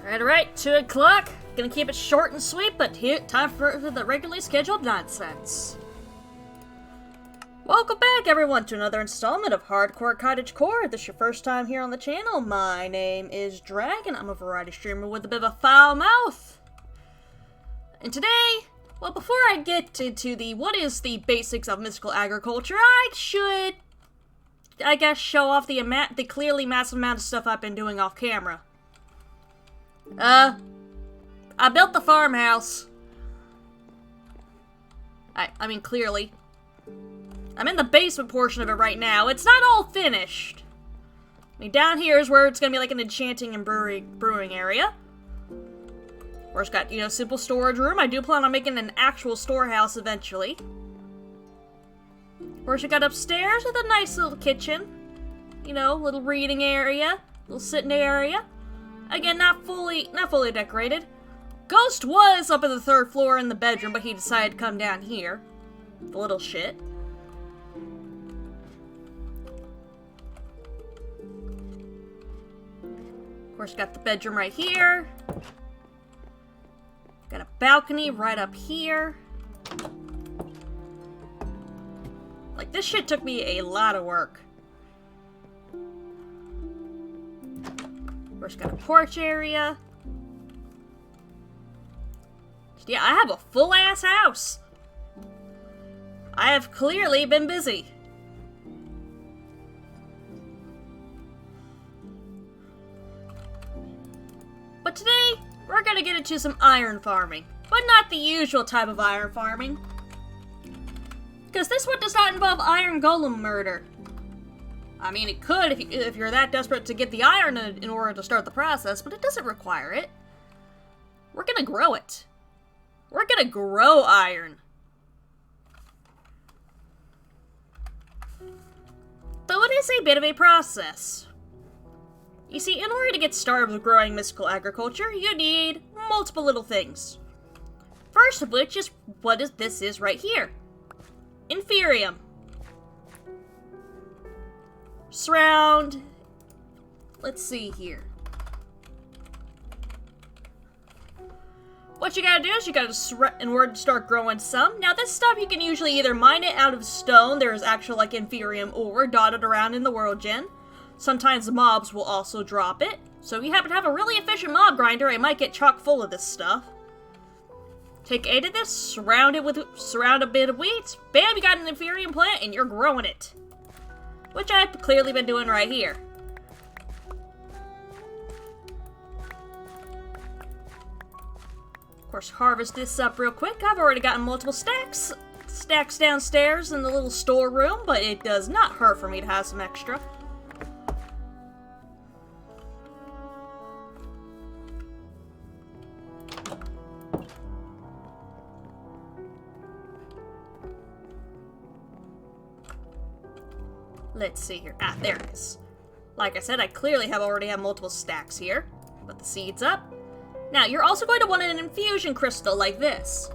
Alright, 2 o'clock. Gonna keep it short and sweet, but here, time for the regularly scheduled nonsense. Welcome back, everyone, to another installment of Hardcore Cottagecore. If this is your first time here on the channel, my name is Dragon. I'm a variety streamer with a bit of a foul mouth. And today, well, before I get into what is the basics of mystical agriculture, I should, I guess, show off the clearly massive amount of stuff I've been doing off camera. I built the farmhouse. I mean, clearly. I'm in the basement portion of it right now. It's not all finished. I mean, down here is where it's gonna be like an enchanting and brewing area. Where it's got, you know, simple storage room. I do plan on making an actual storehouse eventually. Of course, you got upstairs with a nice little kitchen. You know, little reading area, little sitting area. Again, not fully decorated. Ghost was up on the 3rd floor in the bedroom, but he decided to come down here. The little shit. Of course, got the bedroom right here. Got a balcony right up here. Like, this shit took me a lot of work. Of course, got a porch area. Yeah, I have a full-ass house. I have clearly been busy. But today, we're gonna get into some iron farming. But not the usual type of iron farming. Because this one does not involve iron golem murder. I mean, it could if you're that desperate to get the iron in order to start the process, but it doesn't require it. We're gonna grow it. We're gonna grow iron. Though it is a bit of a process. You see, in order to get started with growing mystical agriculture, you need multiple little things. First of which is what this is right here. Inferium. Surround. Let's see here. What you gotta do is you gotta, in order to start growing some. Now this stuff you can usually either mine it out of stone. There's actual like inferium ore dotted around in the world gen. Sometimes the mobs will also drop it. So if you happen to have a really efficient mob grinder, it might get chock full of this stuff. Take 8 of this, surround a bit of wheat. Bam, you got an inferium plant and you're growing it. Which I've clearly been doing right here. Of course, harvest this up real quick. I've already gotten multiple stacks downstairs in the little storeroom, but it does not hurt for me to have some extra. Let's see here. Ah, there it is. Like I said, I clearly already have multiple stacks here. Put the seeds up. Now, you're also going to want an infusion crystal like this.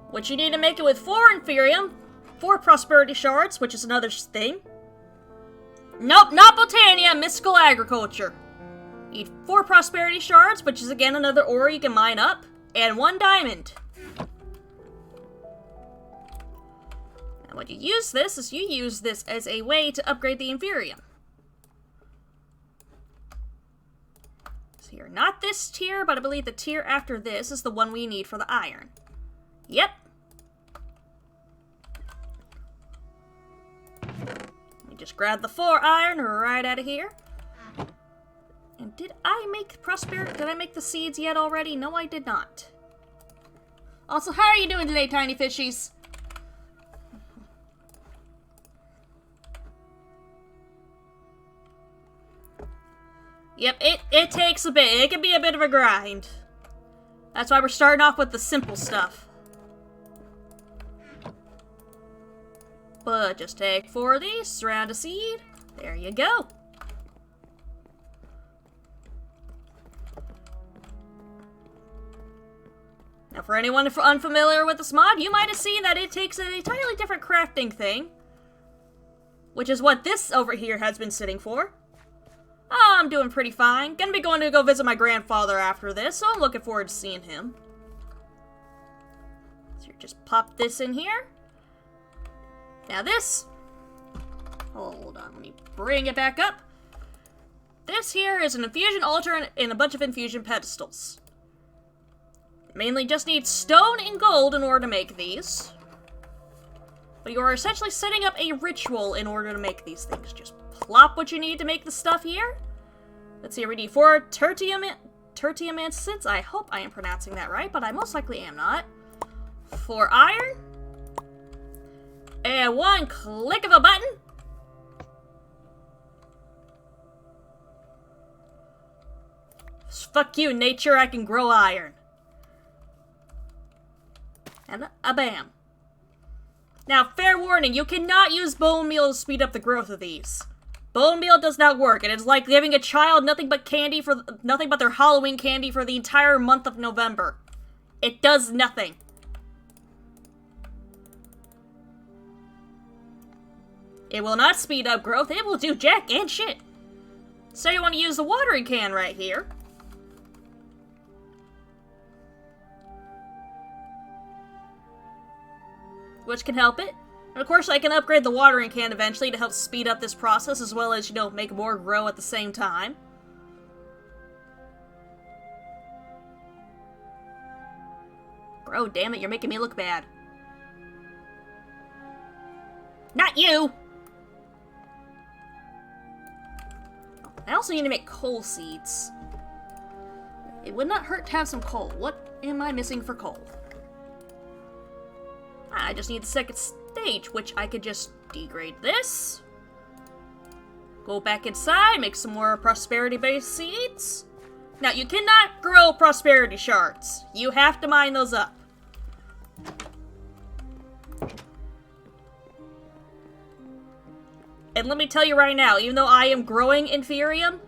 Which you need to make it with 4 inferium, 4 prosperity shards, which is another thing. Nope, not Botania, mystical agriculture. You need 4 prosperity shards, which is again another ore you can mine up, and 1 diamond. When you use this, is you use this as a way to upgrade the inferium. So here, not this tier, but I believe the tier after this is the one we need for the iron. Yep. Let me just grab the 4 iron right out of here. And did I make the seeds yet already? No, I did not. Also, how are you doing today, tiny fishies? Yep, it takes a bit. It can be a bit of a grind. That's why we're starting off with the simple stuff. But just take 4 of these, surround a seed. There you go. Now for anyone unfamiliar with this mod, you might have seen that it takes an entirely different crafting thing. Which is what this over here has been sitting for. Oh, I'm doing pretty fine. Gonna be going to go visit my grandfather after this, so I'm looking forward to seeing him. So you just pop this in here. Now this... Hold on, let me bring it back up. This here is an infusion altar and a bunch of infusion pedestals. Mainly just need stone and gold in order to make these. But you are essentially setting up a ritual in order to make these things. Just plop what you need to make the stuff here. Let's see, we need 4 tertiumancins. I hope I am pronouncing that right, but I most likely am not. 4 iron. And 1 click of a button. Fuck you, nature, I can grow iron. And a bam. Now, fair warning, you cannot use bone meal to speed up the growth of these. Bone meal does not work, and it's like giving a child nothing but their Halloween candy for the entire month of November. It does nothing. It will not speed up growth, it will do jack and shit. So you want to use the watering can right here. Which can help it. And of course I can upgrade the watering can eventually to help speed up this process as well as, you know, make more grow at the same time. Grow, damn it, you're making me look bad. Not you! I also need to make coal seeds. It would not hurt to have some coal. What am I missing for coal? I just need the stage, which I could just degrade this. Go back inside, make some more prosperity-based seeds. Now, you cannot grow prosperity shards. You have to mine those up. And let me tell you right now, even though I am growing Inferium,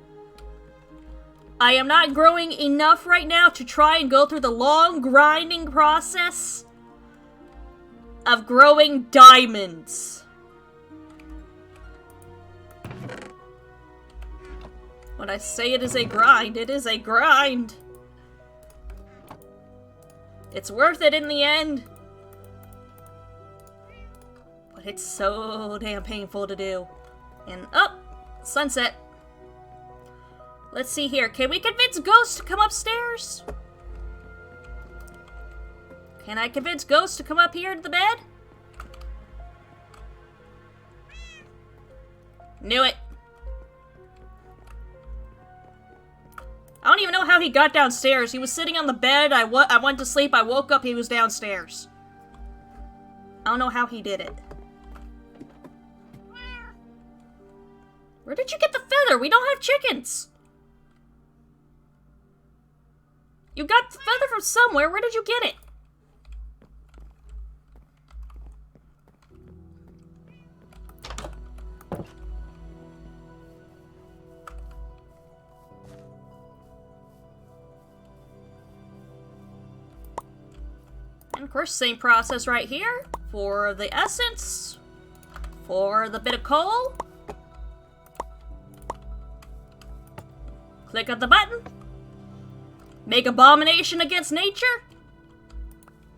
I am not growing enough right now to try and go through the long grinding process of growing diamonds. When I say it is a grind, it is a grind. It's worth it in the end. But it's so damn painful to do. And, oh, sunset. Let's see here. Can we convince Ghost to come upstairs? Can I convince Ghost to come up here to the bed? Knew it. I don't even know how he got downstairs. He was sitting on the bed. I went to sleep. I woke up. He was downstairs. I don't know how he did it. Where did you get the feather? We don't have chickens. You got the feather from somewhere. Where did you get it? And of course, same process right here. For the essence. For the bit of coal. Click on the button. Make abomination against nature.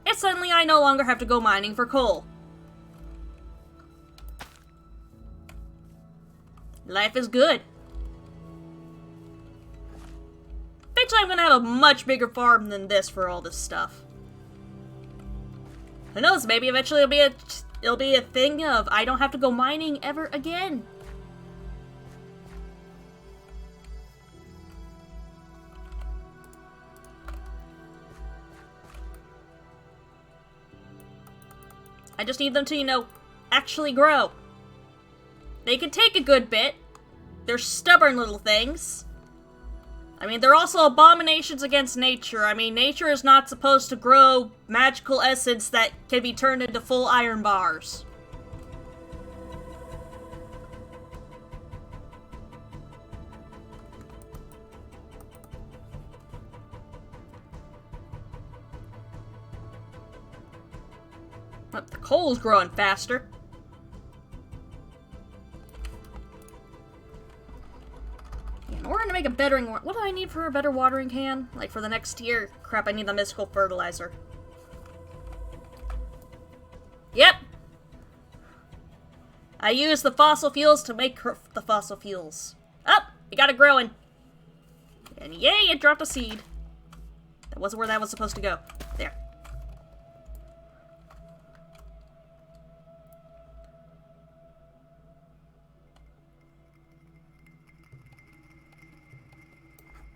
And suddenly I no longer have to go mining for coal. Life is good. Eventually I'm gonna have a much bigger farm than this for all this stuff. Who knows, maybe eventually it'll be a thing of I don't have to go mining ever again. I just need them to, you know, actually grow. They can take a good bit. They're stubborn little things. I mean, they're also abominations against nature. I mean, nature is not supposed to grow magical essence that can be turned into full iron bars. But the coal's growing faster. In order to make a better... What do I need for a better watering can? Like for the next year? Crap, I need the mystical fertilizer. Yep! I use the fossil fuels to make the fossil fuels. Oh! We got it growing! And yay, it dropped a seed. That wasn't where that was supposed to go. There.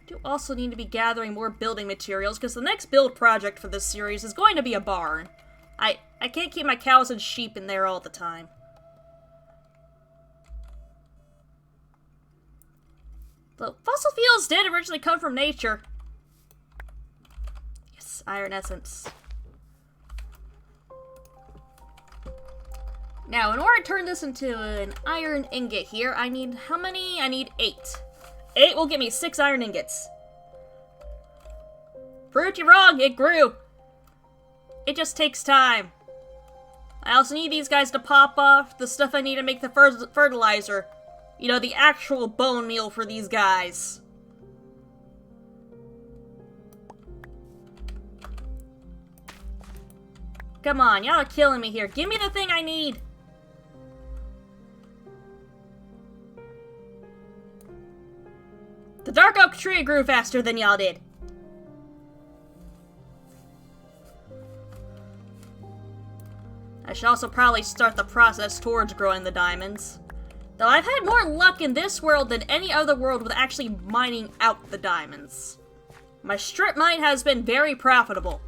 Do also need to be gathering more building materials, because the next build project for this series is going to be a barn. I can't keep my cows and sheep in there all the time. The fossil fuels did originally come from nature. Yes, iron essence. Now, in order to turn this into an iron ingot here, I need how many? I need 8. 8 will give me 6 iron ingots. Proved you wrong, it grew. It just takes time. I also need these guys to pop off the stuff I need to make the fertilizer. You know, the actual bone meal for these guys. Come on, y'all are killing me here. Give me the thing I need. The dark oak tree grew faster than y'all did. I should also probably start the process towards growing the diamonds. Though I've had more luck in this world than any other world with actually mining out the diamonds. My strip mine has been very profitable.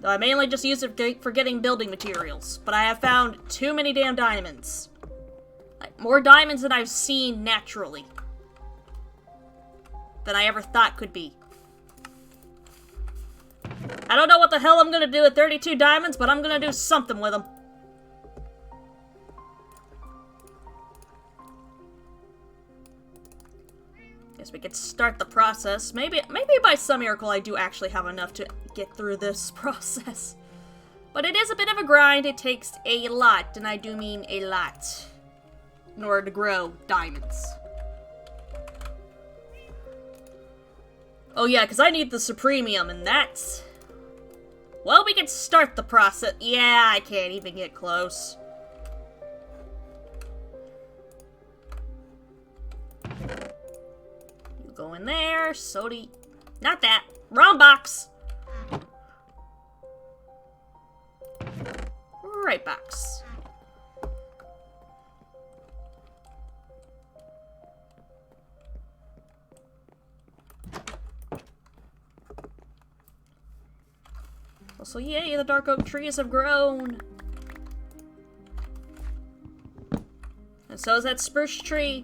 Though I mainly just use it for getting building materials. But I have found too many damn diamonds. Like, more diamonds than I've seen naturally. Than I ever thought could be. I don't know what the hell I'm gonna do with 32 diamonds, but I'm gonna do something with them. Guess we could start the process. Maybe by some miracle I do actually have enough to get through this process. But it is a bit of a grind. It takes a lot, and I do mean a lot, in order to grow diamonds. Oh yeah, because I need the Supremium, and that's... Well, we can start the process. Yeah, I can't even get close. You go in there, Sodi. Not that. Wrong box. Right box. So yay, the dark oak trees have grown. And so is that spruce tree.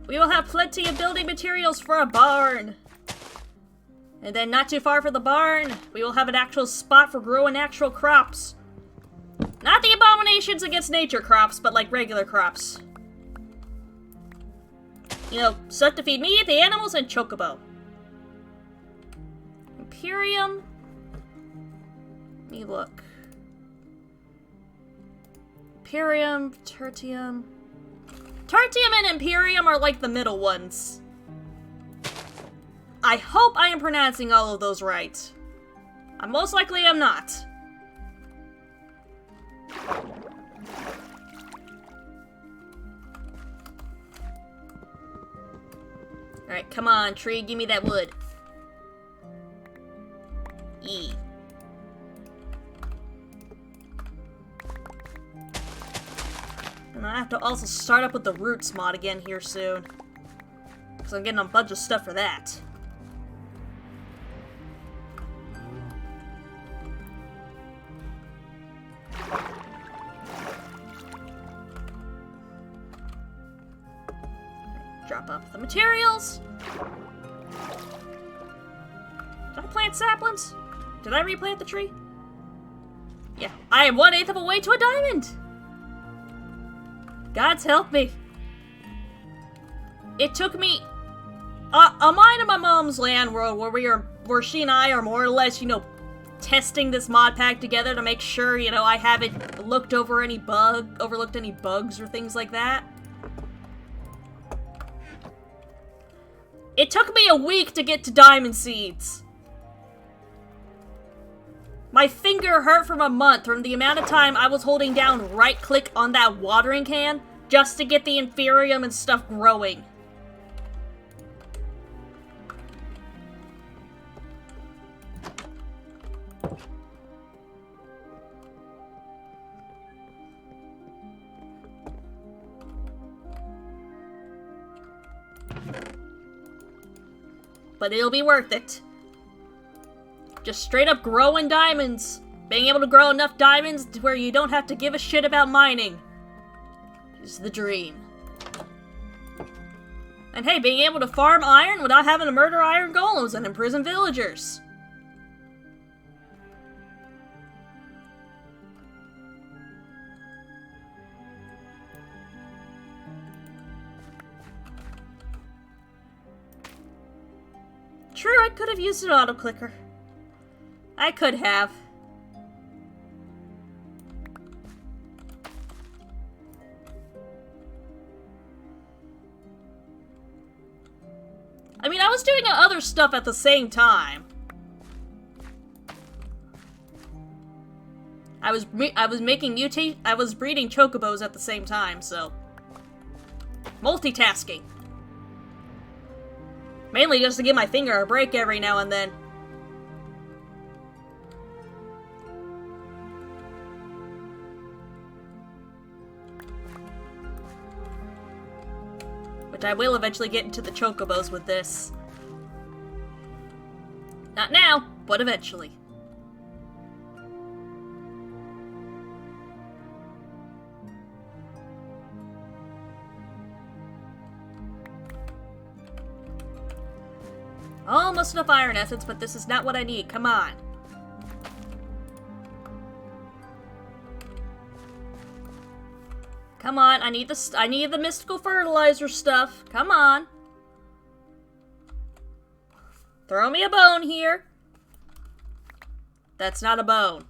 We will have plenty of building materials for a barn. And then not too far from the barn, we will have an actual spot for growing actual crops. Not the abominations against nature crops, but like regular crops. You know, stuff to feed me, the animals, and Chocobo. Imperium. Let me look. Imperium, Tertium. Tertium and Imperium are like the middle ones. I hope I am pronouncing all of those right. I most likely am not. Alright, come on, tree, give me that wood. E. And I have to also start up with the roots mod again here soon. Because I'm getting a bunch of stuff for that. Drop off the materials. Did I plant saplings? Did I replant the tree? Yeah, I am 1/8 of a way to a diamond! God's help me. It took me a mine of my mom's land world where she and I are more or less, you know, testing this mod pack together to make sure, you know, I haven't overlooked any bugs or things like that. It took me a week to get to diamond seeds. My finger hurt from a month from the amount of time I was holding down right-click on that watering can just to get the Inferium and stuff growing. But it'll be worth it. Just straight up growing diamonds. Being able to grow enough diamonds to where you don't have to give a shit about mining is the dream. And hey, being able to farm iron without having to murder iron golems and imprison villagers. True, I could have used an auto-clicker. I could have. I mean, I was doing other stuff at the same time. I was breeding chocobos at the same time, so multitasking. Mainly just to give my finger a break every now and then. Which I will eventually get into the chocobos with this. Not now, but eventually. Almost enough iron essence, but this is not what I need. Come on. Come on, I need the mystical fertilizer stuff. Come on. Throw me a bone here. That's not a bone.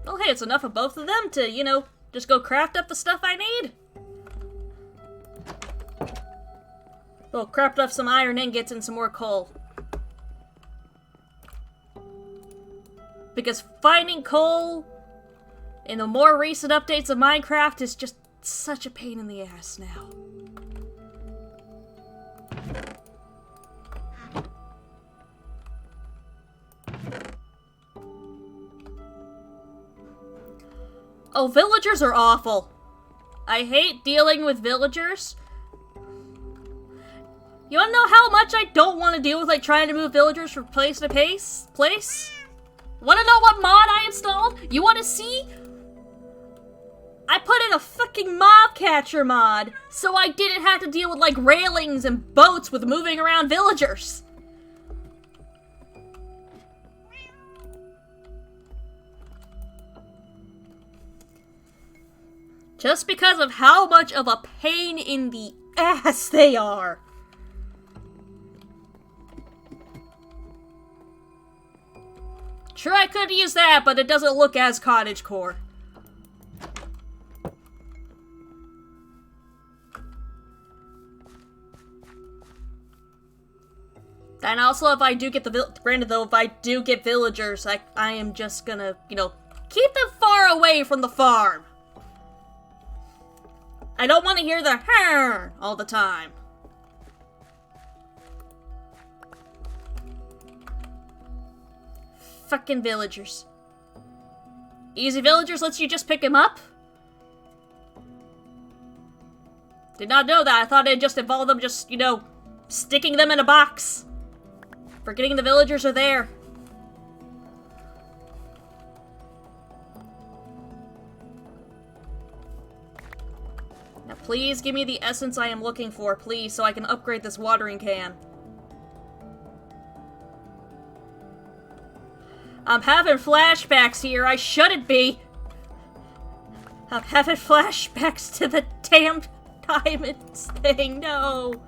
Well, hey, it's enough of both of them to, you know, just go craft up the stuff I need. We'll craft up some iron ingots and some more coal. Because finding coal in the more recent updates of Minecraft is just such a pain in the ass now. Oh, villagers are awful. I hate dealing with villagers. You wanna know how much I don't want to deal with, like, trying to move villagers from place to place? Wanna know what mod I installed? You wanna see? I put in a fucking mob catcher mod, so I didn't have to deal with, like, railings and boats with moving around villagers. Just because of how much of a pain in the ass they are. Sure, I could use that, but it doesn't look as Cottagecore. And also, if I do get granted though, if I do get villagers, I am just gonna, you know, keep them far away from the farm. I don't want to hear the "Harr" all the time. Fucking villagers. Easy villagers lets you just pick them up? Did not know that. I thought it just involved them just, you know, sticking them in a box. Forgetting the villagers are there. Now please give me the essence I am looking for, please, so I can upgrade this watering can. I'm having flashbacks here. I shouldn't be. I'm having flashbacks to the damned diamonds thing. No.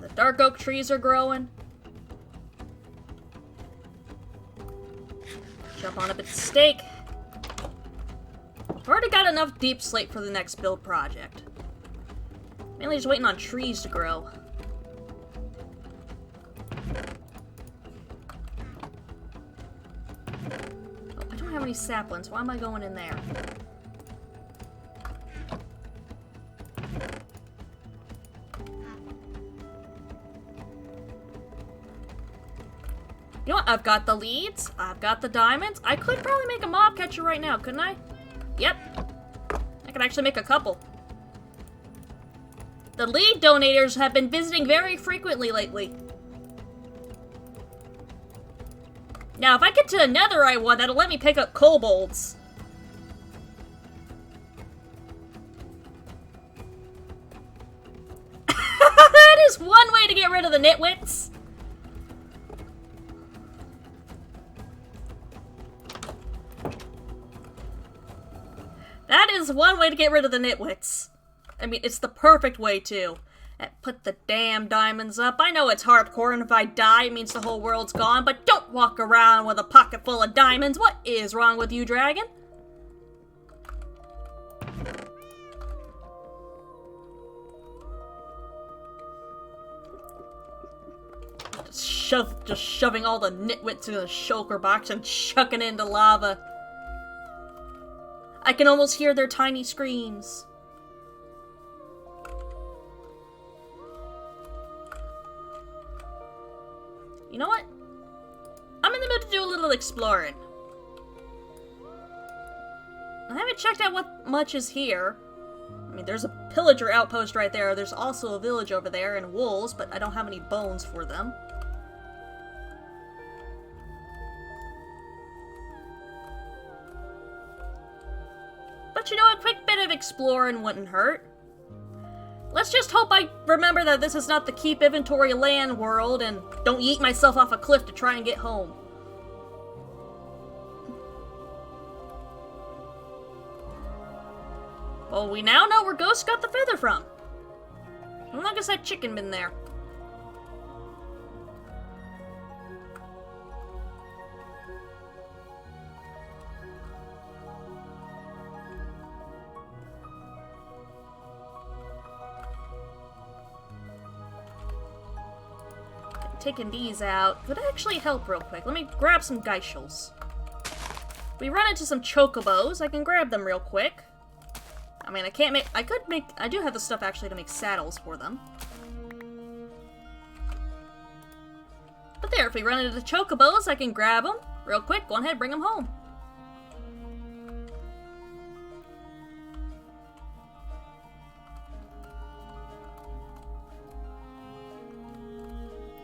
The dark oak trees are growing. Jump on a bit of steak. I've already got enough deep slate for the next build project. Mainly just waiting on trees to grow. Oh, I don't have any saplings. Why am I going in there? You know what? I've got the leads. I've got the diamonds. I could probably make a mob catcher right now, couldn't I? Yep. I could actually make a couple. The lead donators have been visiting very frequently lately. Now, if I get to a netherite one, that'll let me pick up kobolds. That is one way to get rid of the nitwits. That is one way to get rid of the nitwits. I mean, it's the perfect way, too. Put the damn diamonds up. I know it's hardcore, and if I die, it means the whole world's gone, but don't walk around with a pocket full of diamonds. What is wrong with you, dragon? Just shoving all the nitwits in the shulker box and chucking it into lava. I can almost hear their tiny screams. You know what? I'm in the mood to do a little exploring. I haven't checked out what much is here. I mean, there's a pillager outpost right there. There's also a village over there and wolves, but I don't have any bones for them. But you know, a quick bit of exploring wouldn't hurt. Let's just hope I remember that this is not the keep inventory land world and don't yeet myself off a cliff to try and get home. Well, we now know where Ghost got the feather from. How long has that chicken been there? Taking these out would actually help real quick. Let me grab some geishels. We run into some chocobos. I can grab them real quick. I mean, I do have the stuff actually to make saddles for them. But there, if we run into the chocobos, I can grab them real quick. Go ahead, bring them home.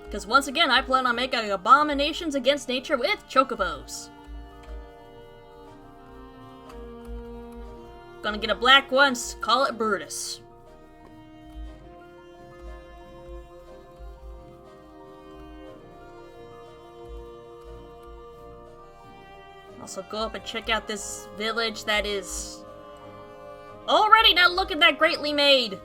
Because once again, I plan on making abominations against nature with chocobos. Gonna get a black one, call it Brutus. Also go up and check out this village that is already not looking that greatly made.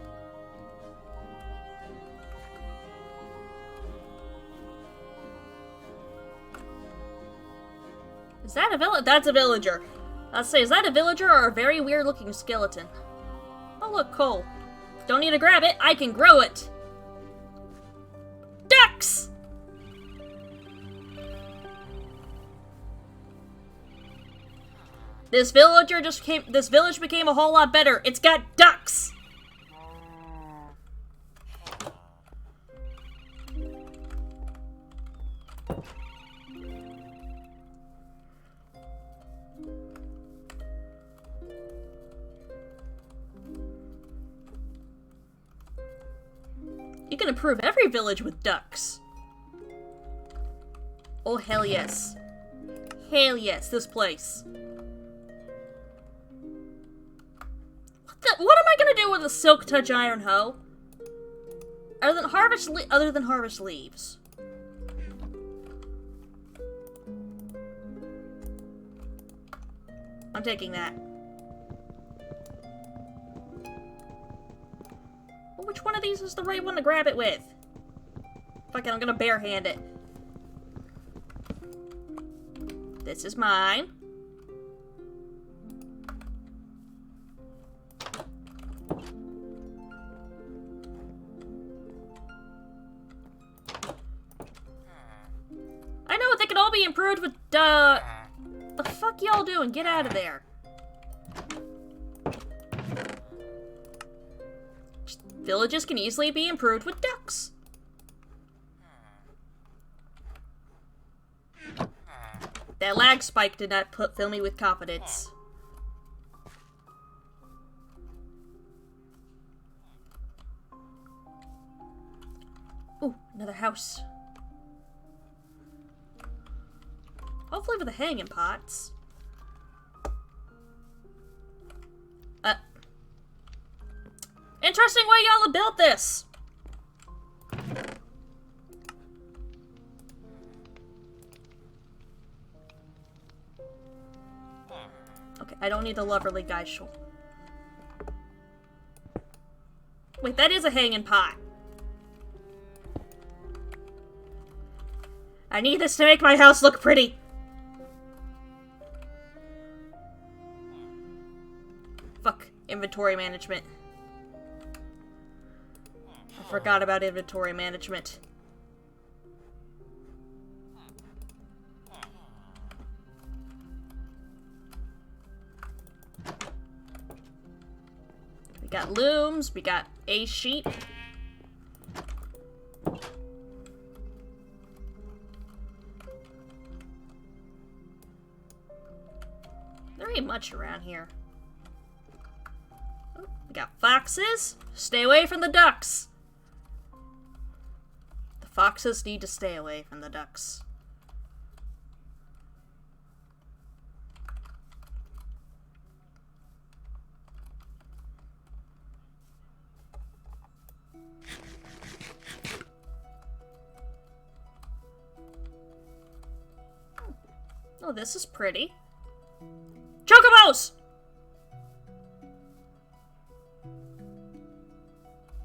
Is that a villager? That's a villager. I'll say, is that a villager or a very weird looking skeleton? Oh look, coal. Don't need to grab it, I can grow it! Ducks! This village became a whole lot better. It's got ducks! You can improve every village with ducks. Oh, hell yes. Hell yes, this place. What am I gonna do with a silk touch iron hoe? Other than harvest leaves. I'm taking that. Which one of these is the right one to grab it with? Fuck it, I'm gonna barehand it. This is mine. I know, they can all be improved with, the fuck y'all doing? Get out of there. Villages can easily be improved with ducks. That lag spike did not fill me with confidence. Ooh, another house. Hopefully with the hanging pots. Interesting way y'all have built this. Okay, I don't need the loverly geishel. Wait, that is a hanging pot. I need this to make my house look pretty. Fuck, inventory management. I forgot about inventory management. We got looms, we got a sheep. pretty much around here. Oh, we got foxes. Stay away from the ducks. The foxes need to stay away from the ducks. Oh, this is pretty. Chocobos!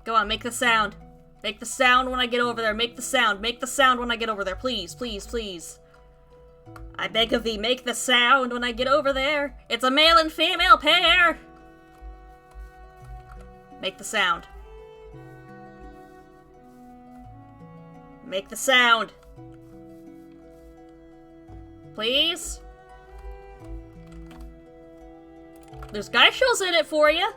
Go on, make the sound. Make the sound when I get over there. Make the sound. Make the sound when I get over there. Please, please, please. I beg of thee, make the sound when I get over there. It's a male and female pair. Make the sound. Make the sound. Please? There's geishas in it for you.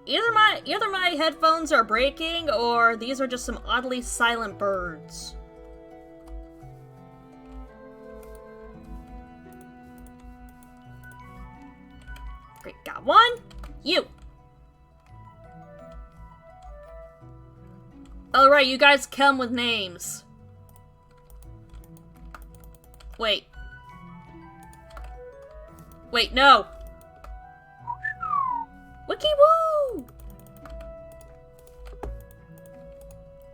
Either my headphones are breaking, or these are just some oddly silent birds. Great, got one. You. Alright, you guys come with names. Wait. Wait, no. Wiki woo!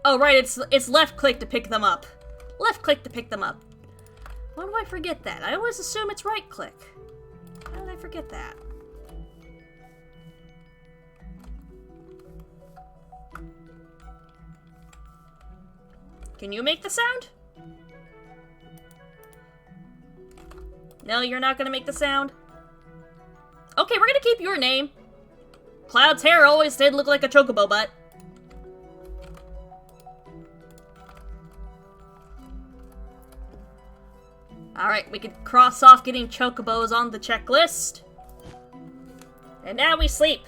Oh, right, it's left click to pick them up. Left click to pick them up. Why do I forget that? I always assume it's right click. How did I forget that? Can you make the sound? No, you're not gonna make the sound? Okay, we're gonna keep your name. Cloud's hair always did look like a chocobo butt. Alright, we can cross off getting chocobos on the checklist. And now we sleep.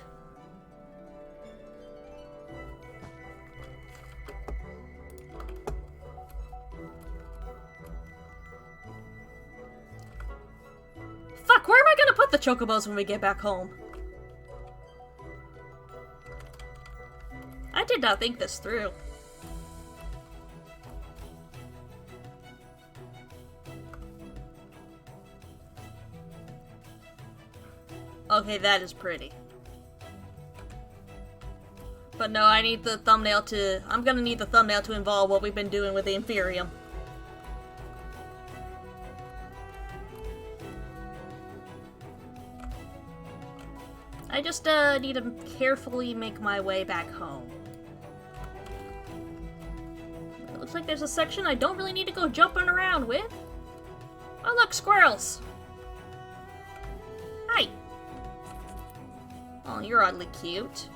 Fuck, where am I gonna put the chocobos when we get back home? I did not think this through. Okay, that is pretty. But no, I need the thumbnail to... I'm gonna need the thumbnail to involve what we've been doing with the Inferium. I just need to carefully make my way back home. It looks like there's a section I don't really need to go jumping around with. Oh look, squirrels! Hi! Oh, you're oddly cute.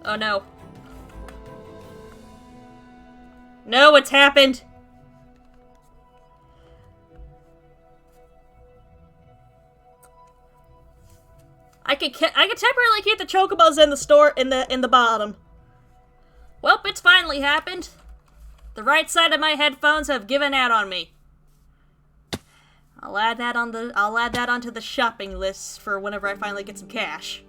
Oh no. No, it's happened! I can temporarily keep the chocobos in the store in the bottom. Welp, it's finally happened. The right side of my headphones have given out on me. I'll add that onto the shopping list for whenever I finally get some cash.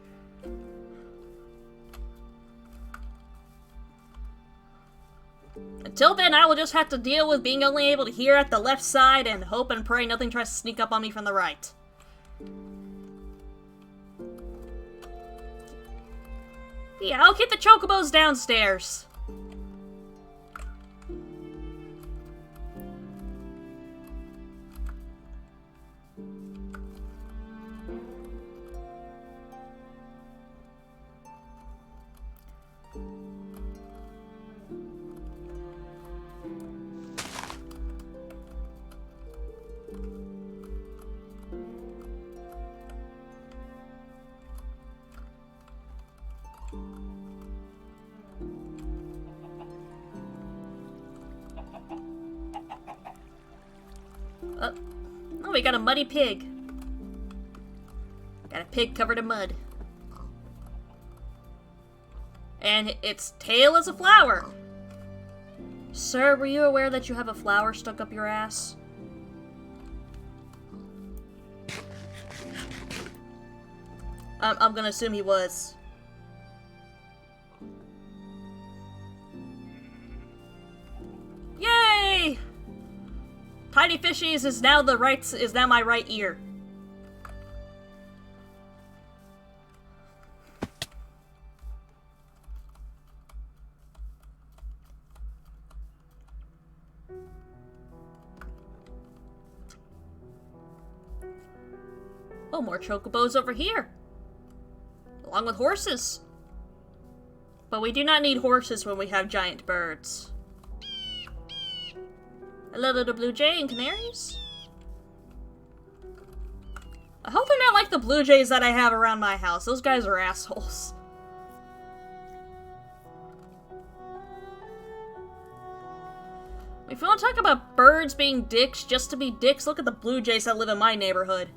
Until then, I will just have to deal with being only able to hear at the left side and hope and pray nothing tries to sneak up on me from the right. Yeah, I'll get the chocobos downstairs. Oh, we got a muddy pig. Got a pig covered in mud. And its tail is a flower. Sir, were you aware that you have a flower stuck up your ass? I'm gonna assume he was. Yay! Tiny Fishies is now my right ear. Oh, more chocobos over here. Along with horses. But we do not need horses when we have giant birds. Hello, little blue jay and canaries. I hope they're not like the blue jays that I have around my house. Those guys are assholes. If you want to talk about birds being dicks just to be dicks, look at the blue jays that live in my neighborhood.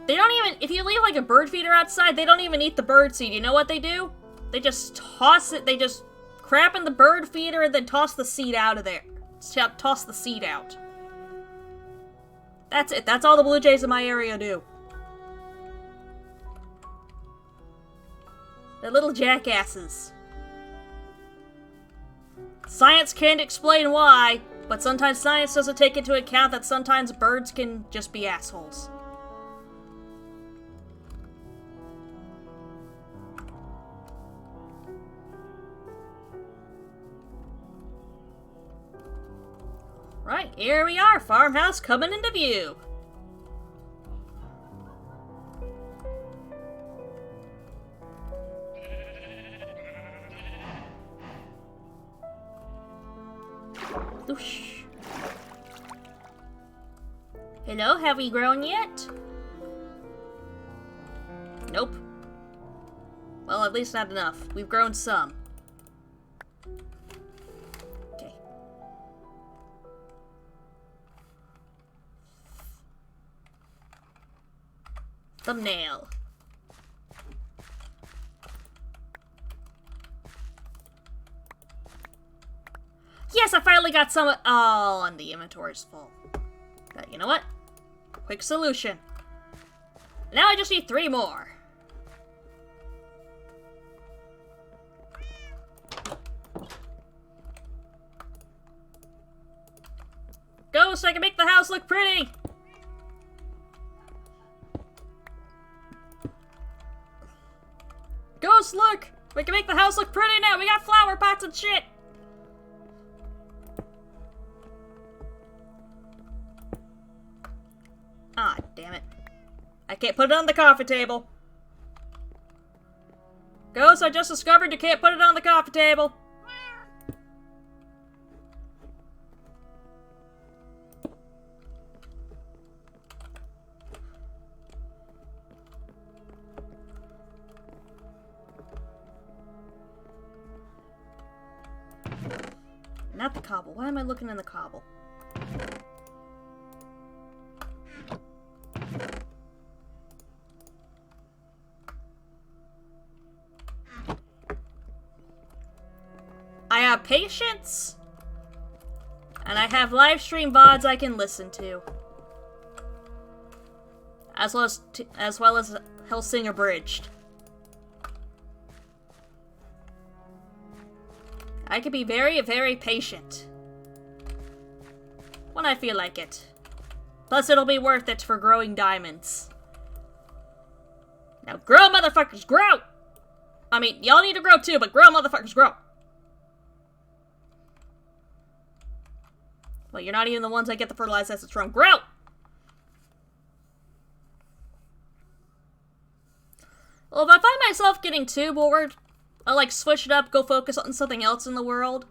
They don't even, if you leave like a bird feeder outside, they don't even eat the bird seed. You know what they do? They just toss it, they just crap in the bird feeder and then toss the seed out of there. Toss the seed out. That's it. That's all the blue jays in my area do. They're little jackasses. Science can't explain why, but sometimes science doesn't take into account that sometimes birds can just be assholes. Right, here we are, farmhouse coming into view. Oosh. Hello, have we grown yet? Nope. Well, at least not enough. We've grown some. Okay. Thumbnail. Yes, I finally got some. Oh, and the inventory's full. But you know what? Quick solution. Now I just need 3 more. Go so I can make the house look pretty. Ghost, look! We can make the house look pretty now! We got flower pots and shit! Ah, damn it. I can't put it on the coffee table. Ghost, I just discovered you can't put it on the coffee table. Not the cobble. Why am I looking in the cobble? I have patience, and I have live stream VODs I can listen to, as well as Helsing Abridged. I can be very, very patient when I feel like it. Plus, it'll be worth it for growing diamonds. Now, grow, motherfuckers, grow! I mean, y'all need to grow too, but grow, motherfuckers, grow! Well, you're not even the ones I get the fertilized essence from. Grow! Well, if I find myself getting too bored, I'll, like, switch it up, go focus on something else in the world.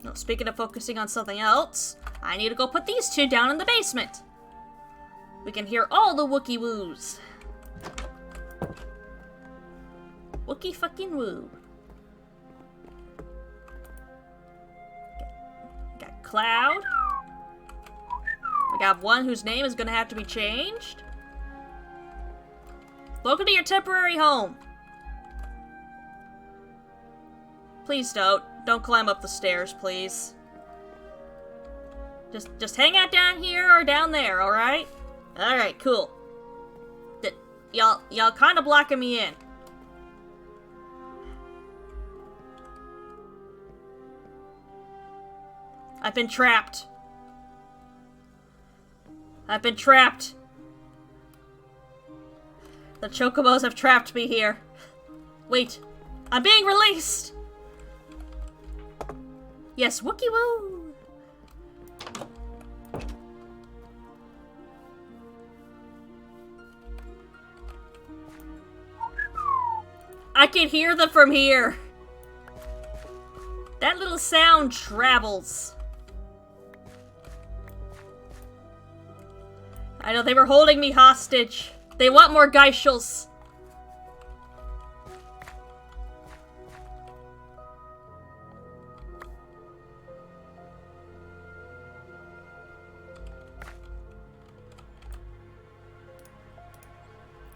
No, speaking of focusing on something else, I need to go put these 2 down in the basement. We can hear all the Wookie woos. Wookie fucking woo. cloud. We got one whose name is gonna have to be changed. Welcome to your temporary home. Please don't. Don't climb up the stairs, please. Just hang out down here or down there, alright? Alright, cool. Y'all kinda blocking me in. I've been trapped. I've been trapped. The chocobos have trapped me here. Wait, I'm being released! Yes, wookie woo! I can hear them from here. That little sound travels. I know, they were holding me hostage. They want more Geishels.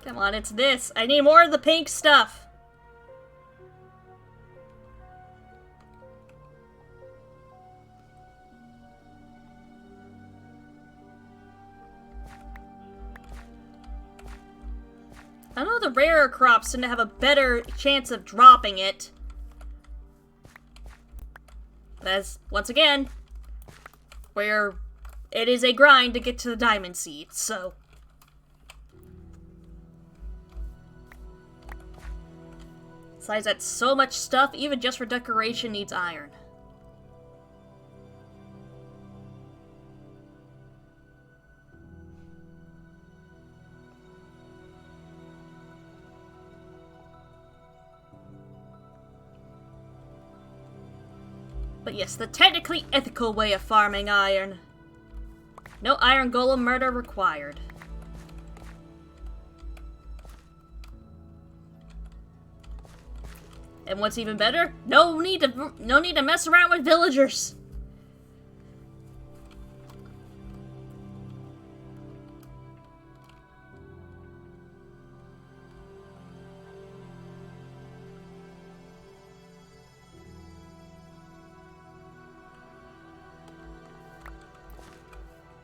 Come on, it's this. I need more of the pink stuff. I know the rarer crops tend to have a better chance of dropping it. But as, once again, where it is a grind to get to the diamond seeds, so. Besides that, so much stuff, even just for decoration, needs iron. But yes, the technically ethical way of farming iron. No iron golem murder required. And what's even better, no need to mess around with villagers.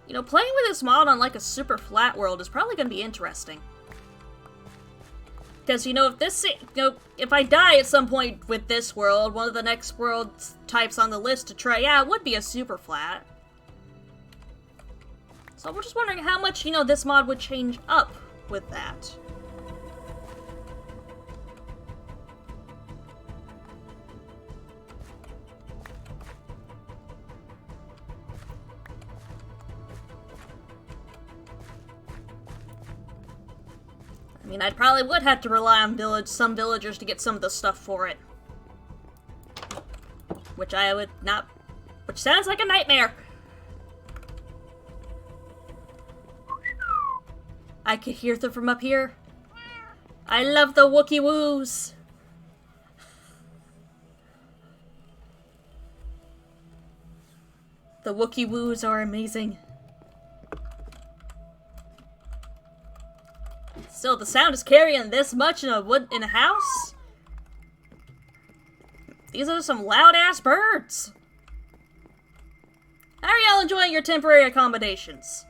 You know, playing with this mod on like a super flat world is probably going to be interesting. Because, you know, if this, if I die at some point with this world, one of the next world types on the list to try out would be a super flat. So we're just wondering how much, you know, this mod would change up with that. I mean, I probably would have to rely on some villagers to get some of the stuff for it. Which I would not... Which sounds like a nightmare. I could hear them from up here. I love the Wookie Woos. The Wookie Woos are amazing. Still, the sound is carrying this much in a house? These are some loud-ass birds. How are y'all enjoying your temporary accommodations?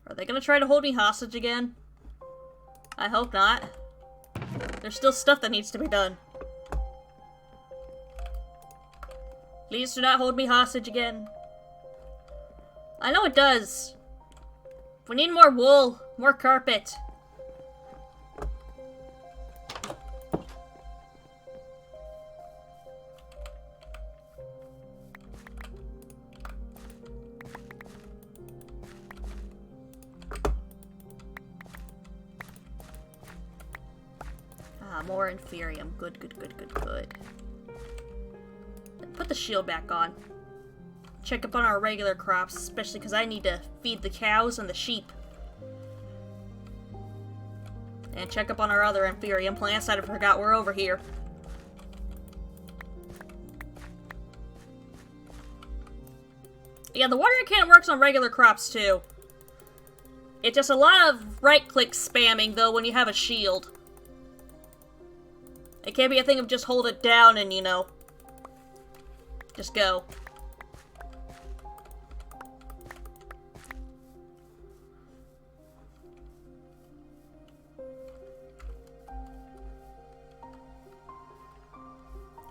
Are they gonna try to hold me hostage again? I hope not. There's still stuff that needs to be done. Please do not hold me hostage again. I know it does. We need more wool, more carpet. More inferium. Good, good, good, good, good. Put the shield back on. check up on our regular crops, especially because I need to feed the cows and the sheep. And check up on our other amphibian plants that I forgot we're over here. Yeah, the watering can works on regular crops too. It's just a lot of right-click spamming, though, when you have a shield. It can't be a thing of just hold it down and, you know, just go.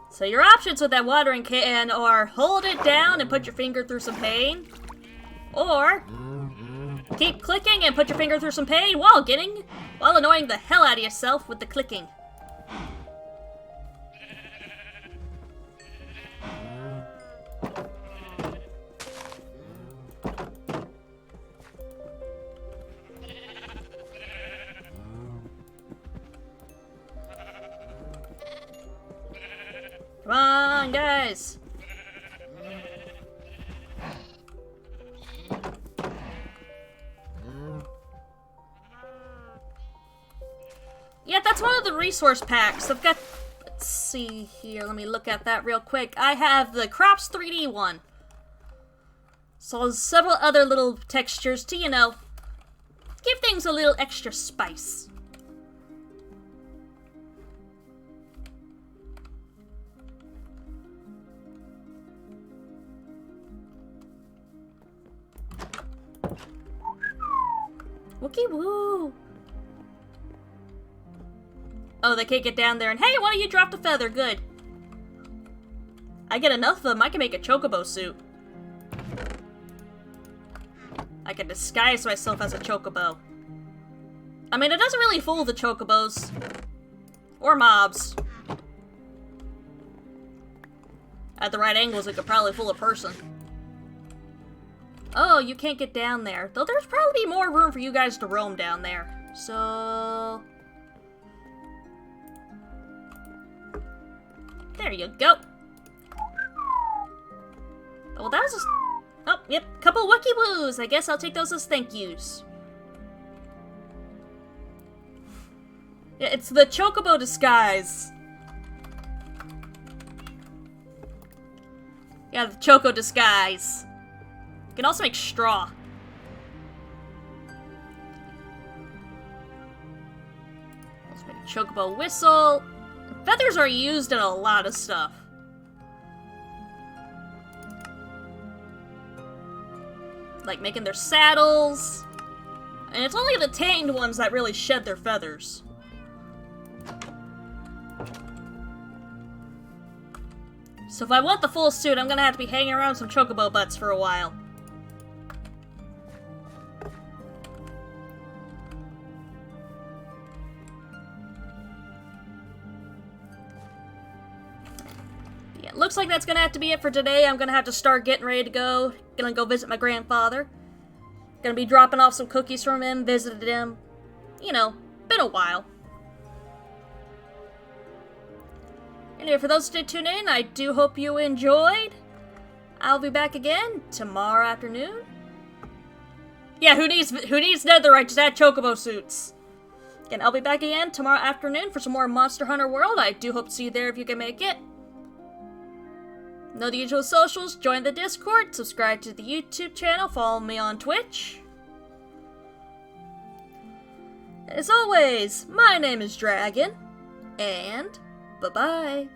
So your options with that watering can are hold it down and put your finger through some pain, or keep clicking and put your finger through some pain while annoying the hell out of yourself with the clicking. Come on, guys! Yeah, that's one of the resource packs. I've got... Let's see here. Let me look at that real quick. I have the Crops 3D one. So there's several other little textures to, you know, give things a little extra spice. Wookie woo! Oh, they can't get down there, and hey, one of you dropped a feather, good. I get enough of them, I can make a chocobo suit. I can disguise myself as a chocobo. I mean, it doesn't really fool the chocobos. Or mobs. At the right angles, it could probably fool a person. Oh, you can't get down there. Though there's probably more room for you guys to roam down there. So... there you go. Oh, well, that was just... oh, yep. Couple Wookie Woos. I guess I'll take those as thank yous. Yeah, it's the Chocobo disguise. Yeah, the Choco disguise. You can also make straw. Let's make a Chocobo whistle. Feathers are used in a lot of stuff. Like making their saddles. And it's only the tamed ones that really shed their feathers. So if I want the full suit, I'm gonna have to be hanging around some chocobo butts for a while. Yeah, looks like that's gonna have to be it for today. I'm gonna have to start getting ready to go. Gonna go visit my grandfather. Gonna be dropping off some cookies from him, visited him. You know, been a while. Anyway, for those who did tune in, I do hope you enjoyed. I'll be back again tomorrow afternoon. Yeah, who needs netherite? Just add chocobo suits. Again, I'll be back again tomorrow afternoon for some more Monster Hunter World. I do hope to see you there if you can make it. Know the usual socials, join the Discord, subscribe to the YouTube channel, follow me on Twitch. As always, my name is Dragon, and bye-bye.